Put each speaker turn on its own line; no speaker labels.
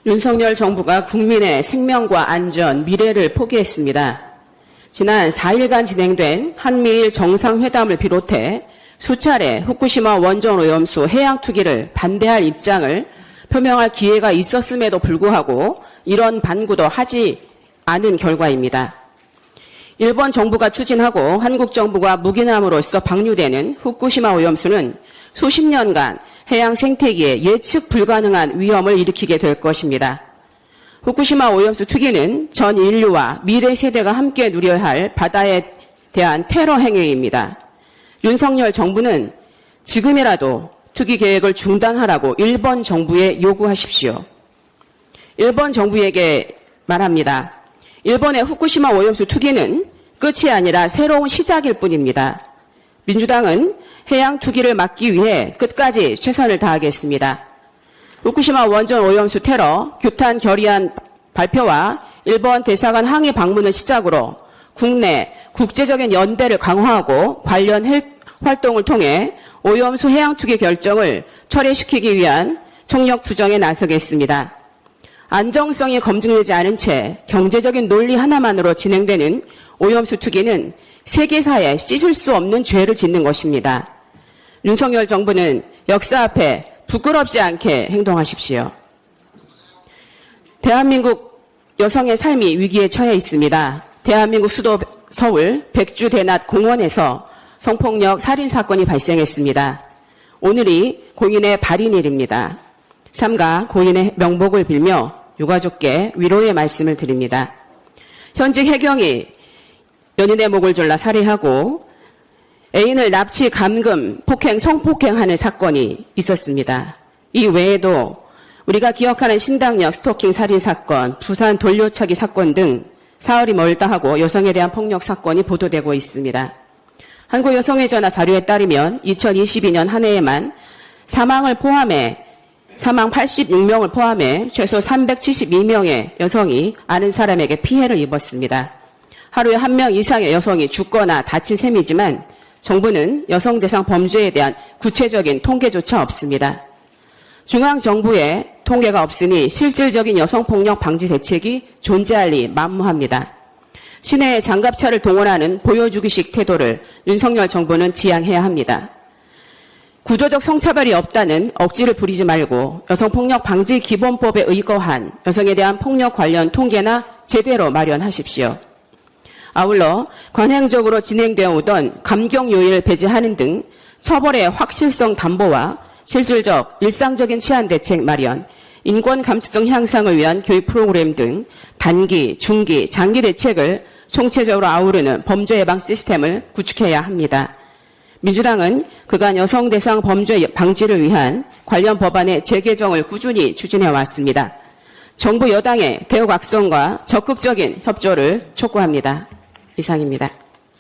윤석열 정부가 국민의 생명과 안전, 미래를 포기했습니다. 지난 4일간 진행된 한미일 정상회담을 비롯해 수차례 후쿠시마 원전 오염수 해양 투기를 반대할 입장을 표명할 기회가 있었음에도 불구하고 이런 반구도 하지 않은 결과입니다. 일본 정부가 추진하고 한국 정부가 묵인함으로써 방류되는 후쿠시마 오염수는 수십 년간 해양 생태계에 예측 불가능한 위험을 일으키게 될 것입니다. 후쿠시마 오염수 투기는 전 인류와 미래 세대가 함께 누려야 할 바다에 대한 테러 행위입니다. 윤석열 정부는 지금이라도 투기 계획을 중단하라고 일본 정부에 요구하십시오. 일본 정부에게 말합니다. 일본의 후쿠시마 오염수 투기는 끝이 아니라 새로운 시작일 뿐입니다. 민주당은 해양 투기를 막기 위해 끝까지 최선을 다하겠습니다. 후쿠시마 원전 오염수 테러 규탄 결의안 발표와 일본 대사관 항의 방문을 시작으로 국내 국제적인 연대를 강화하고 관련 활동을 통해 오염수 해양 투기 결정을 철회시키기 위한 총력 투정에 나서겠습니다. 안정성이 검증되지 않은 채 경제적인 논리 하나만으로 진행되는 오염수 투기는 세계사에 씻을 수 없는 죄를 짓는 것입니다. 윤석열 정부는 역사 앞에 부끄럽지 않게 행동하십시오. 대한민국 여성의 삶이 위기에 처해 있습니다. 대한민국 수도 서울 백주 대낮 공원에서 성폭력 살인 사건이 발생했습니다. 오늘이 고인의 발인일입니다. 삼가 고인의 명복을 빌며 유가족께 위로의 말씀을 드립니다. 현직 해경이 연인의 목을 졸라 살해하고 애인을 납치, 감금, 폭행, 성폭행하는 사건이 있었습니다. 이 외에도 우리가 기억하는 신당역 스토킹 살인 사건, 부산 돌려차기 사건 등 사흘이 멀다 하고 여성에 대한 폭력 사건이 보도되고 있습니다. 한국여성의 전화 자료에 따르면 2022년 한 해에만 사망 86명을 포함해 최소 372명의 여성이 아는 사람에게 피해를 입었습니다. 하루에 1명 이상의 여성이 죽거나 다친 셈이지만 정부는 여성 대상 범죄에 대한 구체적인 통계조차 없습니다. 중앙정부에 통계가 없으니 실질적인 여성폭력 방지 대책이 존재할 리 만무합니다. 시내에 장갑차를 동원하는 보여주기식 태도를 윤석열 정부는 지양해야 합니다. 구조적 성차별이 없다는 억지를 부리지 말고 여성폭력 방지 기본법에 의거한 여성에 대한 폭력 관련 통계나 제대로 마련하십시오. 아울러 관행적으로 진행되어 오던 감경 요인을 배제하는 등 처벌의 확실성 담보와 실질적 일상적인 치안 대책 마련, 인권 감수성 향상을 위한 교육 프로그램 등 단기, 중기, 장기 대책을 총체적으로 아우르는 범죄 예방 시스템을 구축해야 합니다. 민주당은 그간 여성 대상 범죄 방지를 위한 관련 법안의 재개정을 꾸준히 추진해 왔습니다. 정부 여당의 대우각성과 적극적인 협조를 촉구합니다. 이상입니다.